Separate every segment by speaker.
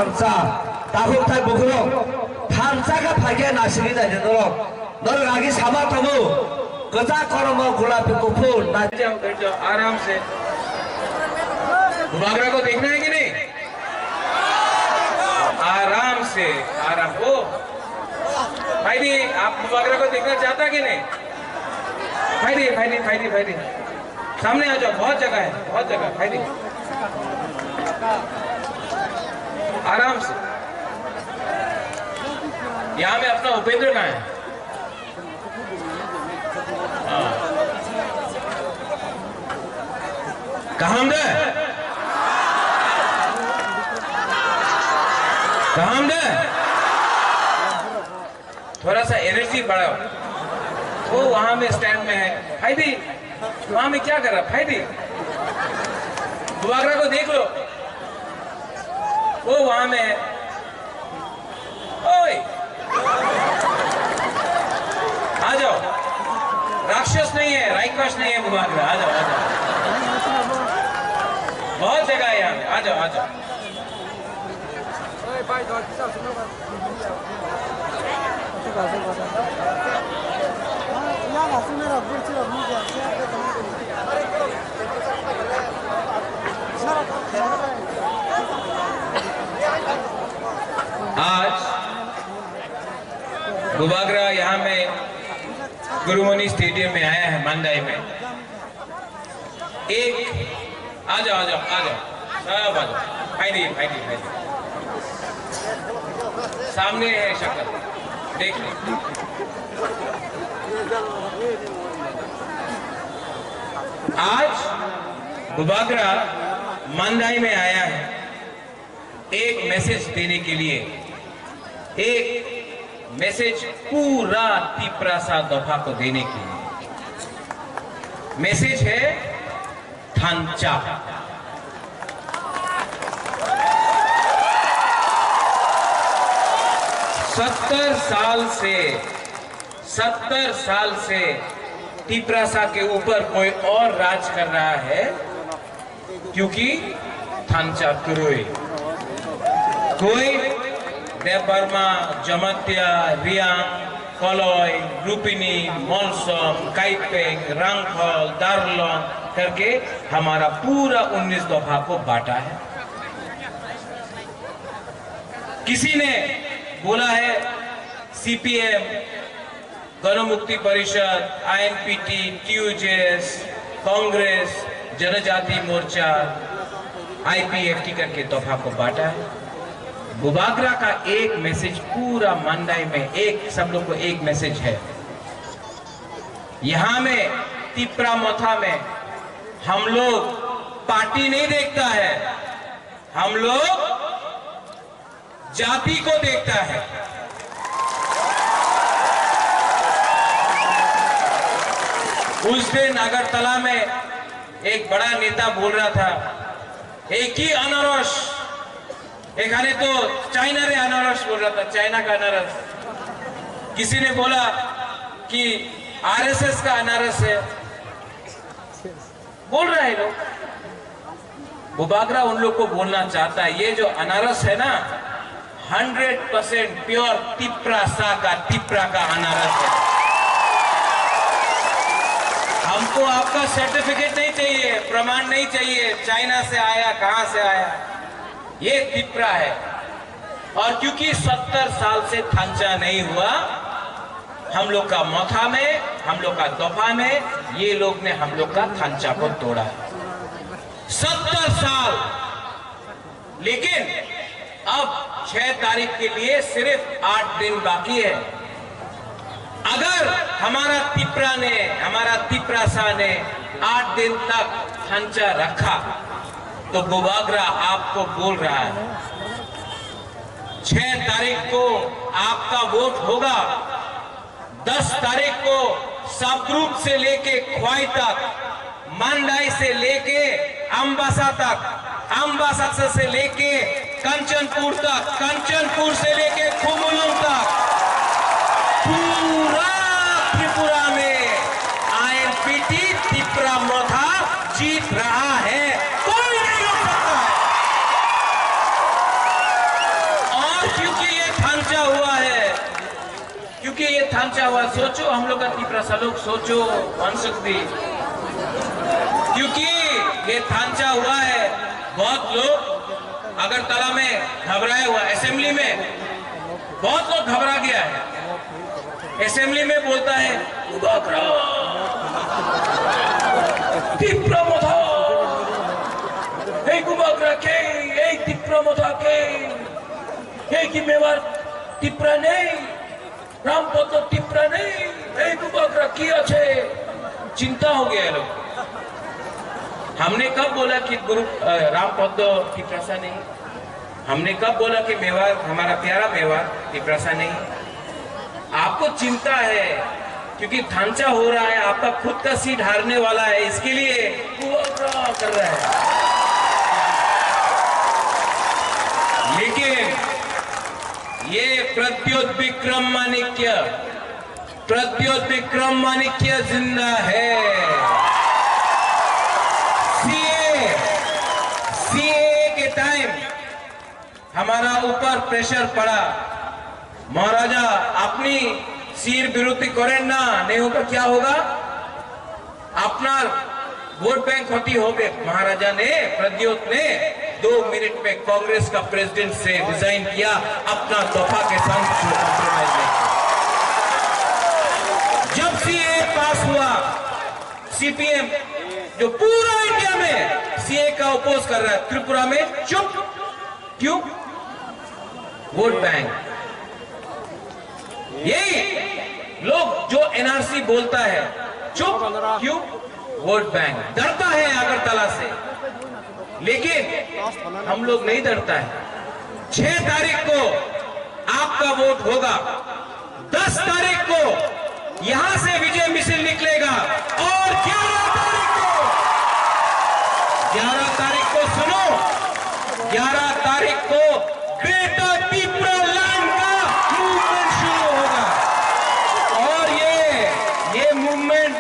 Speaker 1: थांचा 다국탈 부끄러 탐사가 파괴 나시기다 되도록 너를 아기 삼아토무 그자 걸어머 गुलाबी कुफूर
Speaker 2: बैठ जाओ आराम से। मुबागरा को देखना है कि नहीं? आराम से आराम हो भाई दी, आप मुबागरा को देखना चाहता कि नहीं? भाई दी सामने आ जाओ, बहुत जगह है, बहुत जगह। भाई दी आराम से। यहाँ में अपना उपेंद्र कहाँ है? कहाँ दे थोड़ा सा एनर्जी बढ़ाओ। वो वहां में स्टैंड में है। फायदी वहां में क्या कर रहा? फायदी मुबागरा को देख लो, वो वहां में है। ओए आ जाओ, राक्षस नहीं है, राइकवाश नहीं है मुबागरा। आ जाओ, बहुत जगह है यहाँ में। आ जाओ। आज मुबागरा यहाँ में गुरुमनी स्टेडियम में आया है, मंदाई में। एक आ जाओ सब आ जाओ। फायदी सामने है शक्ल, देख ले। आज मुबागरा मंदाई में आया है एक मैसेज देने के लिए। एक मैसेज पूरा तिप्रासा दफा को देने के लिए। मैसेज है थांचा। सत्तर साल से तिप्रासा के ऊपर कोई और राज कर रहा है, क्योंकि थांचा तुरोई कोई देवबर्मा, जमत्या, रियांग, कलॉय, रूपिनी, मॉलसम, काइपेंग, रंगफल, दार्लोंग करके हमारा पूरा 19 दफा को बांटा है। किसी ने बोला है सीपीएम, गणमुक्ति परिषद, आईएनपीटी, टीयूजेएस, कांग्रेस, जनजाति मोर्चा, आईपीएफटी करके दफा को बांटा है। मुबागरा का एक मैसेज पूरा मंदाई में, एक सब लोग को एक मैसेज है। यहां में तिप्रा मोथा में हम लोग पार्टी नहीं देखता है, हम लोग जाति को देखता है। उस दिन अगरतला में एक बड़ा नेता बोल रहा था, एक ही अनारस, एक आने तो चाइना रे अनारस बोल रहा था, चाइना का अनारस। किसी ने बोला कि आरएसएस का अनारस है, बोल रहे हैं लोग। मुबागरा उन लोग को बोलना चाहता है, ये जो अनारस है ना 100% प्योर तिप्रासा का, तिप्रा का अनारस है। हमको आपका सर्टिफिकेट नहीं चाहिए, प्रमाण नहीं चाहिए, चाइना से आया, कहां से आया, ये तिप्रा है। और क्योंकि 70 साल से थांचा नहीं हुआ, हम लोग का मोथा में, हम लोग का दफा में, ये लोग ने हम लोग का थांचा को तोड़ा है। 70 साल। लेकिन अब 6 तारीख के लिए सिर्फ 8 दिन बाकी है। अगर हमारा तिप्रासा ने 8 दिन तक थांचा रखा, तो मुबागरा आपको बोल रहा है 6 तारीख को आपका वोट होगा। 10 तारीख को सब ग्रुप से लेके ख्वाई तक, मंदाई से लेके अम्बासा तक, अम्बासा से लेके कंचनपुर तक, कंचनपुर से लेके खुमुलुंग तक, पूरा त्रिपुरा में आईएनपीटी तिप्रा मोथा जीत रहा है। कोई नहीं रोक सकता है। थांचा हुआ, सोचो हम लोग का तिपरासा लोग, सोचो मनसुखदी, क्योंकि ये थांचा हुआ है। बहुत लोग अगरतला में घबराए हुआ, असेंबली में बहुत लोग घबरा गया है। असेंबली में बोलता है कि मेवार टिप्रा नहीं, रामपद्र टिप्रा नहीं, किया छे। चिंता हो गया लोग। हमने कब बोला कि गुरु रामपद्र टिप्रासा नहीं? हमने कब बोला कि मेवार, हमारा प्यारा मेवार टिप्रासा नहीं? आपको चिंता है क्योंकि थांचा हो रहा है, आपका खुद का सीट हारने वाला है, इसके लिए कर रहा है। लेकिन ये प्रद्योत विक्रम माणिक्य जिंदा है। सीए के टाइम हमारा ऊपर प्रेशर पड़ा, महाराजा अपनी सिर विरोधी करें ना, नहीं होगा क्या होगा, अपना वोट बैंक क्षति हो गए। महाराजा ने, प्रद्योत ने 2 मिनट में कांग्रेस का प्रेसिडेंट से रिजाइन किया, अपना दफा के संग कॉम्प्रोमाइज नहीं। जब सीए पास हुआ, सीपीएम जो पूरा इंडिया में सीए का अपोज कर रहा है, त्रिपुरा में चुप क्यों? Vote bank. यही लोग जो एनआरसी बोलता है, चुप क्यों? Vote bank. डरता है अगरतला से, लेकिन हम लोग नहीं डरता है। 6 तारीख को आपका वोट होगा, 10 तारीख को यहां से विजय मिছিল निकलेगा, और 11 तारीख को सुनो, 11 तारीख को ग्रेटर त्रिपुरा लैंड का मूवमेंट शुरू होगा। और ये मूवमेंट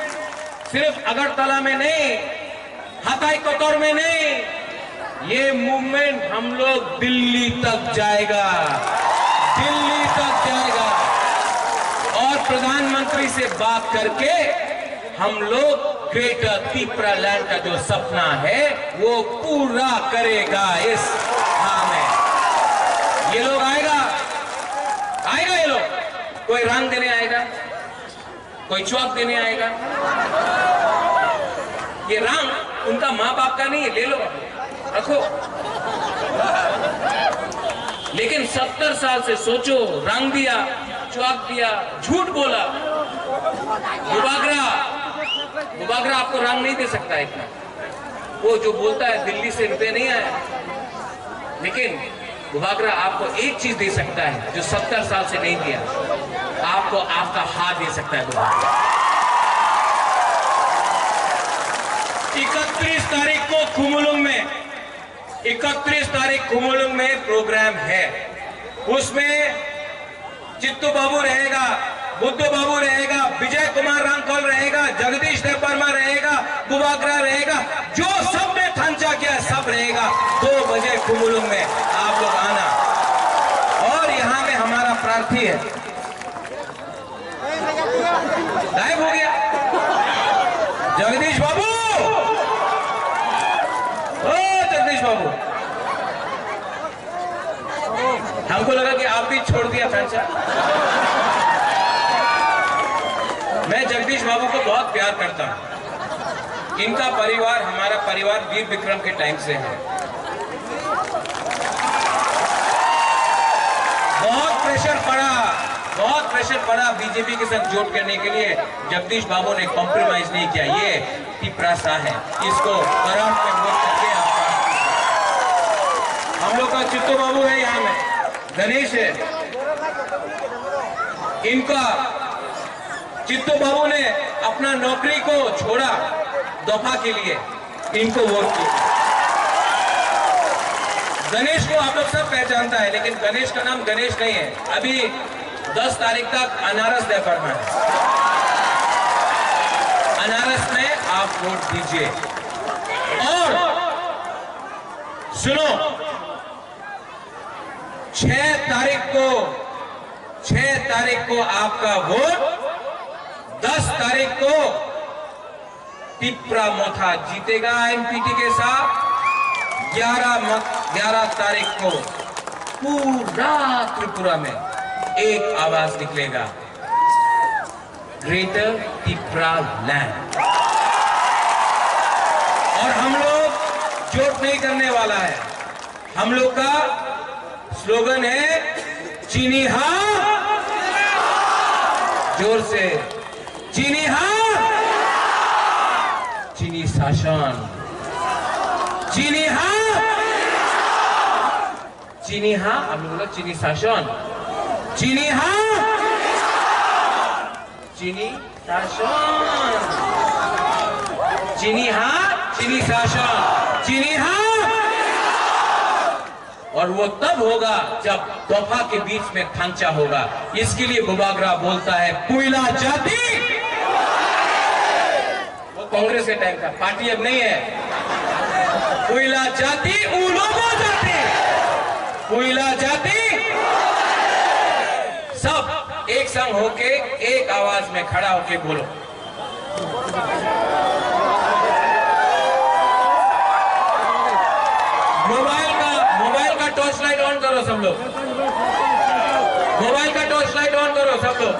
Speaker 2: सिर्फ अगरतला में नहीं, हताई कोतौर में नहीं, ये मूवमेंट हम लोग दिल्ली तक जाएगा, दिल्ली तक जाएगा। और प्रधानमंत्री से बात करके हम लोग ग्रेटर त्रिपुरा लैंड का जो सपना है वो पूरा करेगा। इस में ये लोग आएगा, ये लोग कोई रंग देने आएगा, कोई चौक देने आएगा। ये रंग उनका माँ बाप का नहीं है, ले लो रखो। लेकिन 70 साल से सोचो, रंग दिया, चौक दिया, झूठ बोला। गुबागरा आपको रंग नहीं दे सकता है इतना। वो जो बोलता है दिल्ली से रुपए नहीं आया, लेकिन गुबागरा आपको एक चीज दे सकता है जो 70 साल से नहीं दिया, आपको आपका हाथ दे सकता है गुबागरा। 31 तारीख को खुमुलुंग में, 31 तारीख खुमुलुंग में प्रोग्राम है। उसमें चित्तू बाबू रहेगा, बुद्धू बाबू रहेगा, विजय कुमार रामकौल रहेगा, जगदीश देववर्मा रहेगा, गुबागरा रहेगा, जो सबने थांचा किया सब रहेगा। 2 बजे खुमुलुंग में आप लोग आना। और यहाँ में हमारा प्रार्थी है, गायब हो गया जगदीश बाबू, ओ जगदीश बाबू, हमको लगा कि आप भी छोड़ दिया थांचा। मैं जगदीश बाबू को बहुत प्यार करता हूं। इनका परिवार हमारा परिवार वीर विक्रम के टाइम से है। बहुत प्रेशर पड़ा बीजेपी के साथ जोड़ करने के लिए। जगदीश बाबू ने कॉम्प्रोमाइज नहीं किया। ये तिपरासा है, इसको करंट में वोट करके हम लोग का चित्तू बाबू है, यहाँ में गणेश है, इनका चित्तू बाबू ने अपना नौकरी को छोड़ा दफा के लिए, इनको वोट किया। गणेश को आप लोग सब पहचानता है, लेकिन गणेश का नाम गणेश नहीं है। अभी 10 तारीख तक अनारस देववर्मा है, अनारस में आप वोट दीजिए। और सुनो, 6 तारीख को आपका वोट 10 तारीख को तिप्रा मोथा जीतेगा एमपीटी के साथ। 11 तारीख को पूरा त्रिपुरा में एक आवाज निकलेगा, ग्रेटर तिप्रा लैंड। और हम लोग चोट नहीं करने वाला है। हम लोग का स्लोगन है चीनी हाँ, जोर से चीनी हाँ, चीनी शासन, चीनी हाँ, चीनी हाँ, आप लोग बोला चीनी शासन, चीनी हाँ, चीनी शासन, चीनी हाँ, चीनी शासन, चीनी हाँ। और वो तब होगा जब दफा के बीच में खांचा होगा। इसके लिए बुबागरा बोलता है पुइला जाति। वो कांग्रेस के टाइम का, पार्टी अब नहीं है। पुइला जाति उलोगो जाति, पुइला जाति। सब एक संग होके एक आवाज में खड़ा होके बोलो। मोबाइल का टॉर्च लाइट ऑन करो सब लोग। मोबाइल का टॉर्च लाइट ऑन करो सब लोग।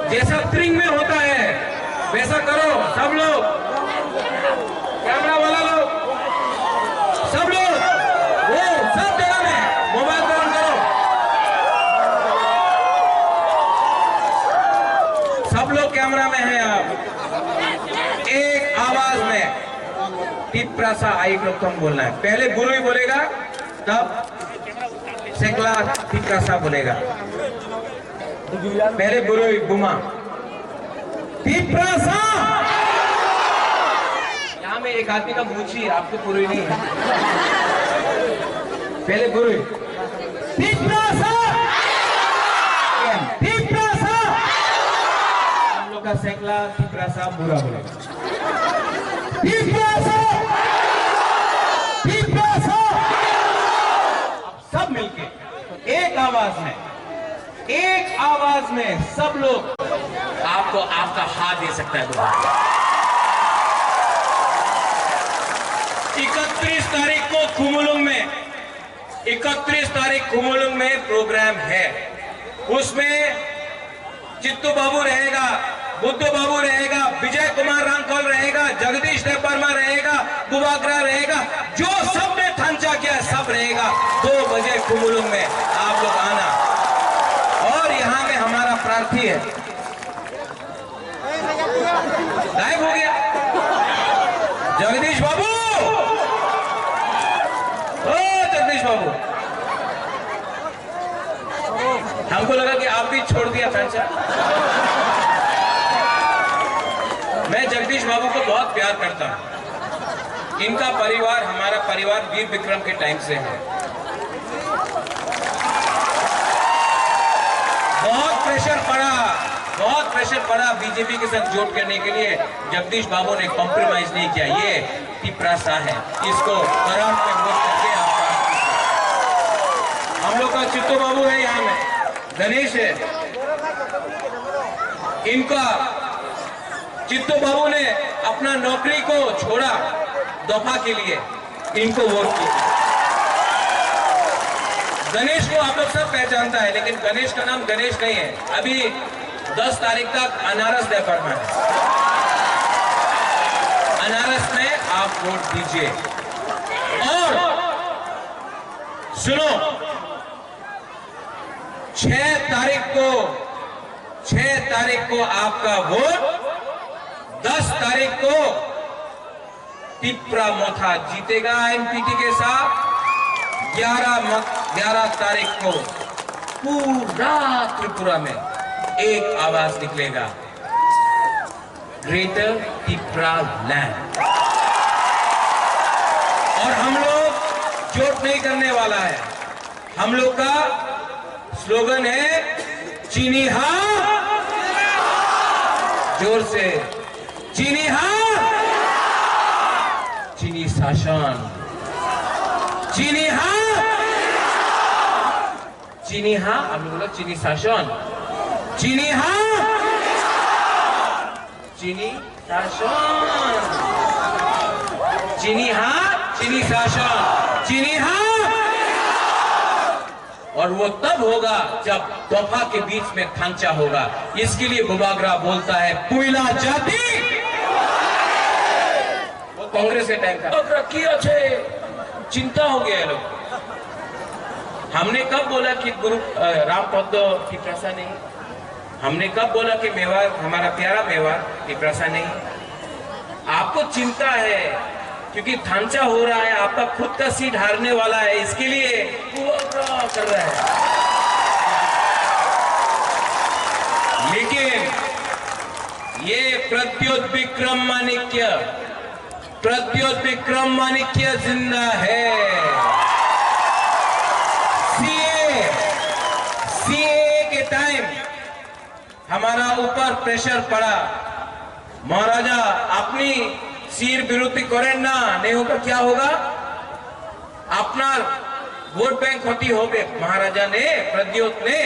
Speaker 2: जैसा स्प्रिंग में होता है वैसा करो सब लोग। कैमरा वाला लोग, सब लोग, वो सब जगह में मोबाइल को ऑन करो। सब लोग कैमरा में हैं। आप एक आवाज में तिप्रा सा आई प्रथम बोलना है। पहले गुरु ही बोलेगा, तब सेकला तिप्रा सा बोलेगा। पहले गुरु ही बुमा तिप्रा सा। यहां में एक आदमी का मूछी, आपको गुरु ही नहीं है। पहले गुरु ही तिप्रा सा, तिप्रा सा। हम लोग का सेकला तिप्रा सा बुरा बोलेगा। तिप्रा सा, तिप्रा सा। सब मिलके एक आवाज में सब लोग आपको आपका हाथ दे सकता है दोबारा। 31 तारीख को कुमुलुंग में, 31 तारीख कुमुलुंग में प्रोग्राम है। उसमें चित्तू बाबू रहेगा, बुद्धू बाबू रहेगा, विजय कुमार रामकौल रहेगा, जगदीश देववर्मा रहेगा, बुबागरा रहेगा। जो सबने थांचा किया सब रहेगा। 2 बजे कुमुलुंग में आप लोग आना। और यहाँ में हमारा प्रार्थी है, गायब हो गया जगदीश बाबू। ओ जगदीश बाबू, हमको लगा कि आप भी छोड़ दिया थांचा। मैं जगदीश बाबू को बहुत प्यार करता हूं। इनका परिवार हमारा परिवार वीर विक्रम के टाइम से है। बहुत प्रेशर पड़ा बीजेपी के साथ जोड़ करने के लिए। जगदीश बाबू ने कॉम्प्रोमाइज नहीं किया। ये तिप्रा सा है, इसको करार पे वोट करके हम लोग का चित्तू बाबू है, यहाँ में गणेश है। इनका चित्तू बाबू ने अपना नौकरी को छोड़ा दफा के लिए, इनको वोट किया। गणेश को आप लोग सब पहचानता है, लेकिन गणेश का नाम गणेश नहीं है। अभी 10 तारीख तक अनारस देववर्मा है। अनारस में आप वोट दीजिए। और सुनो, 6 तारीख को आपका वोट, 10 तारीख को तिप्रा मोथा जीतेगा एमपीटी के साथ। 11 तारीख को पूरा त्रिपुरा में एक आवाज निकलेगा, ग्रेटर तिप्रा लैंड। और हम लोग चोट नहीं करने वाला है। हम लोग का स्लोगन है चीनी हाँ, जोर से चीनी हाँ, चीनी शासन, चीनी हाँ, चीनी हाँ। आप लोग बोला चीनी शासन, चीनी हाँ। चीनी शासन, चीनी हाँ, चीनी शासन, चीनी हाँ। और वो तब होगा जब दफा के बीच में खांचा होगा। इसके लिए बुबागरा बोलता है पुइला जाति। वो कांग्रेस के टाइम का किया छे, चिंता हो गया लोग। हमने कब बोला कि गुरु राम पद्दो की प्रसा नहीं? हमने कब बोला कि मेवाड़ हमारा प्यारा मेवाड़ की प्रसा नहीं? आपको चिंता है क्योंकि थांचा हो रहा है, आपका खुद का सीट हारने वाला है, इसके लिए कर रहा है। लेकिन ये प्रद्योत विक्रम माणिक्य जिंदा है। सीए के टाइम हमारा ऊपर प्रेशर पड़ा, महाराजा अपनी सिर विरोधी करें ना, नहीं होगा क्या होगा? अपना वोट बैंक होती हो गए। महाराजा ने, प्रद्योत ने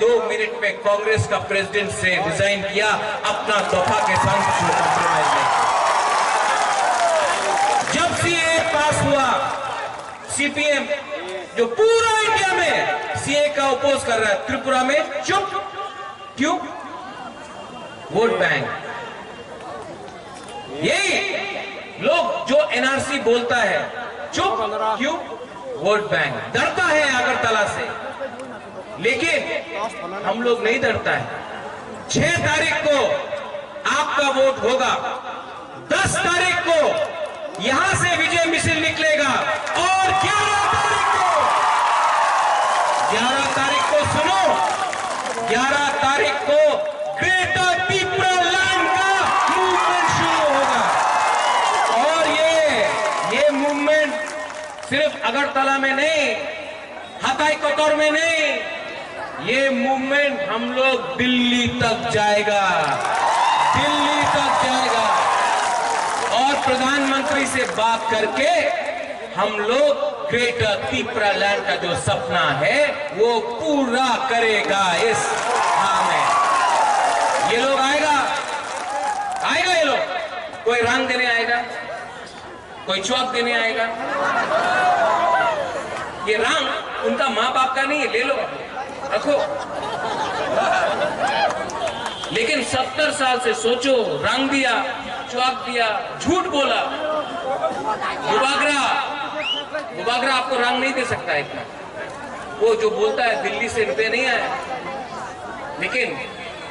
Speaker 2: 2 मिनट में कांग्रेस का प्रेसिडेंट से रिजाइन किया, अपना दफा के संग कॉम्प्रोमाइज नहीं। जब सीए पास हुआ, सीपीएम जो पूरा इंडिया में सीए का अपोज कर रहा है, त्रिपुरा में चुप क्यों? Vote bank. यही लोग जो एनआरसी बोलता है चुप क्यों? Vote bank. डरता है अगरतला से, लेकिन हम लोग नहीं डरता है। 6 तारीख को आपका वोट होगा, 10 तारीख को यहां से विजय मिছিল निकलेगा और 11 तारीख को सुनो, 11 तारीख को ग्रेटर त्रिपुरा लैंड का मूवमेंट शुरू होगा। और ये मूवमेंट सिर्फ अगरतला में नहीं, हताई कोतौर में नहीं, ये मूवमेंट हम लोग दिल्ली तक जाएगा, दिल्ली तक जाएगा। और प्रधानमंत्री से बात करके हम लोग ग्रेटर त्रिपुरा लैंड का जो सपना है वो पूरा करेगा। इस में ये लोग आएगा, ये लोग कोई रंग देने आएगा, कोई चौक देने आएगा। ये रंग उनका माँ बाप का नहीं है, ले लो रखो। लेकिन 70 साल से सोचो, रंग दिया, चौक दिया, झूठ बोला। बुबागरा आपको रंग नहीं दे सकता इतना। वो जो बोलता है दिल्ली से रुपए नहीं आए, लेकिन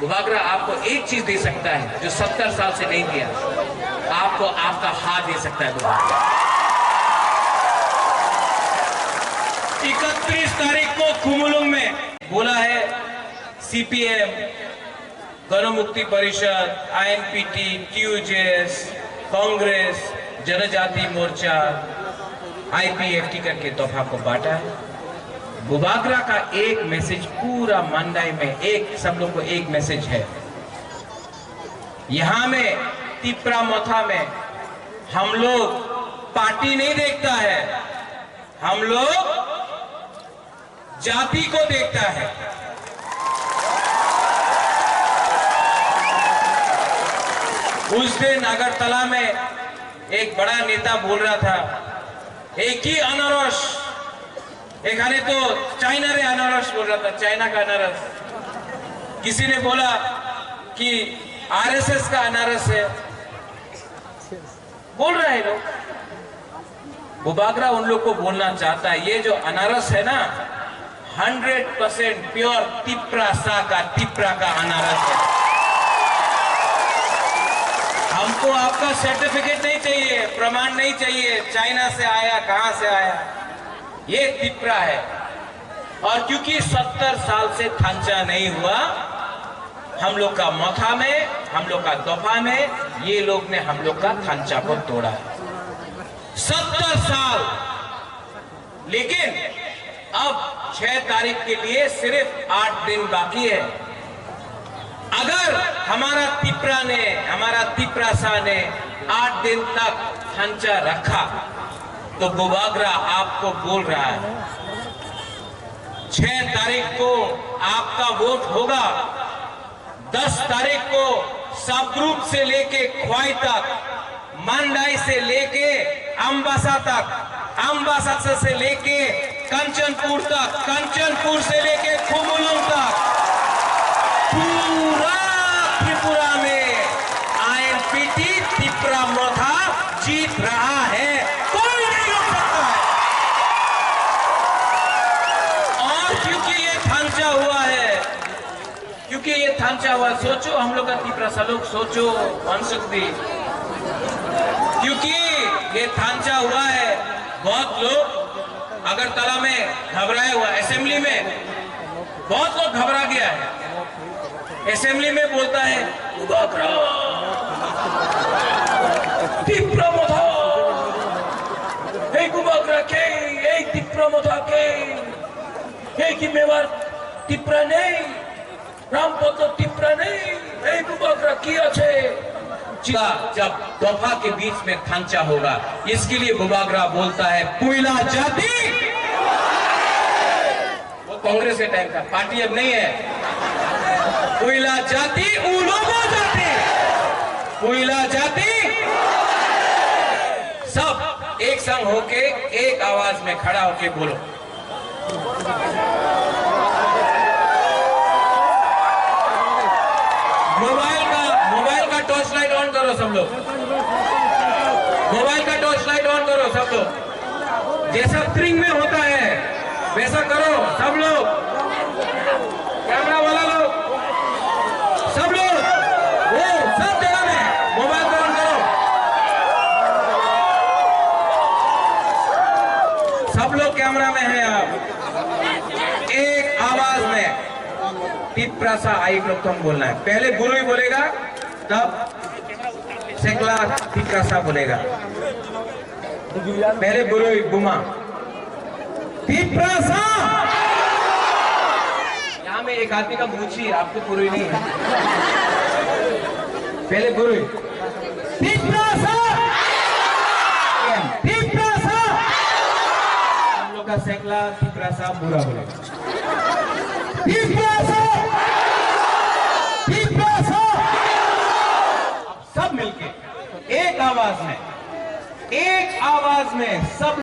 Speaker 2: बुबागरा आपको एक चीज दे सकता है जो 70 साल से नहीं दिया, आपको आपका हाथ दे सकता है बुबागरा। 31 तारीख को खुमुलुंग में बोला है सीपीएम, गण मुक्ति परिषद, आईएनपीटी, टीयूजेएस, कांग्रेस, जनजाति मोर्चा, आईपीएफटी करके दफा को बांटा है। बुबागरा का एक मैसेज पूरा मंडाई में, एक सब लोग को एक मैसेज है। यहां में त्रिपुरा मथा में हम लोग पार्टी नहीं देखता है, हम लोग जाति को देखता है। उस दिन अगरतला में एक बड़ा नेता बोल रहा था, एक ही अनारस, एक आने तो चाइना रे अनारस बोल रहा था, चाइना का अनारस। किसी ने बोला कि आरएसएस का अनारस है, बोल रहे हैं लोग। बुबागरा उन लोग को बोलना चाहता है, ये जो अनारस है ना 100% प्योर त्रिपुरा का अनारस है। हमको आपका सर्टिफिकेट नहीं चाहिए, प्रमाण नहीं चाहिए, चाइना से आया, कहां से आया, ये त्रिपुरा है। और क्योंकि 70 साल से थांचा नहीं हुआ, हम लोग का मथा में, हम लोग का दफा में, ये लोग ने हम लोग का थांचा को तोड़ा है। 70 साल। लेकिन अब 6 तारीख के लिए सिर्फ 8 दिन बाकी है। अगर हमारा त्रिपुरा ने 8 दिन तक थांचा रखा, तो बुबागरा आपको बोल रहा है 6 तारीख को आपका वोट होगा, 10 तारीख को सब ग्रुप से लेके ख्वाई तक, मंडाई से लेके अम्बासा तक, अम्बासा से लेके कंचनपुर तक, कंचनपुर से लेके खुमुलुंग तक, पूरा त्रिपुरा में आईएनपीटी त्रिपुरा मोथा जीत रहा है, कोई नहीं रोक सकता है। और क्योंकि ये थांचा हुआ है, क्योंकि ये थांचा हुआ, सोचो हम लोग का त्रिपुरा सा लोग सोचो मनसुख दी, क्योंकि ये थांचा हुआ है, बहुत लोग अगरतला में घबराए हुआ, असेंबली में बहुत लोग घबरा गया है, असेंबली में बोलता है त्रिपुरा मोथा, गुबाकरा के त्रिपुरा मोथा के कि मेवार त्रिपुरा नहीं, रामपत्र त्रिपुरा नहीं, गुबाकरा किया छे। जब दफा के बीच में थांचा होगा, इसके लिए बुबागरा बोलता है पुइला जाति, वो कांग्रेस के टाइम का, पार्टी अब नहीं है। पुइला जाति उलोगो जाति, पुइला जाति, सब एक संग होके एक आवाज में खड़ा होके बोलो। मोबाइल का टॉर्च लाइट ऑन करो सब लोग, मोबाइल का टॉर्च लाइट ऑन करो सब लोग, जैसा स्ट्रिंग में होता है वैसा करो सब लोग, कैमरा वाला लोग, सब लोग, वो सब जगह में मोबाइल को ऑन करो, सब लोग कैमरा में हैं आप, एक आवाज में त्रिपुरा सा आई प्रथम बोलना है, पहले गुरु ही बोलेगा, तब सेकला त्रिपुरा सा बोलेगा, पहले गुरु ही बुमा त्रिपुरा सा। यहाँ में एक आदमी का मूछी, आपको गुरु ही नहीं है, पहले गुरु ही त्रिपुरा सा, त्रिपुरा सा, हम लोग का सेकला त्रिपुरा सा बुरा बोलेगा, त्रिपुरा सा, सब मिलके एक आवाज में सब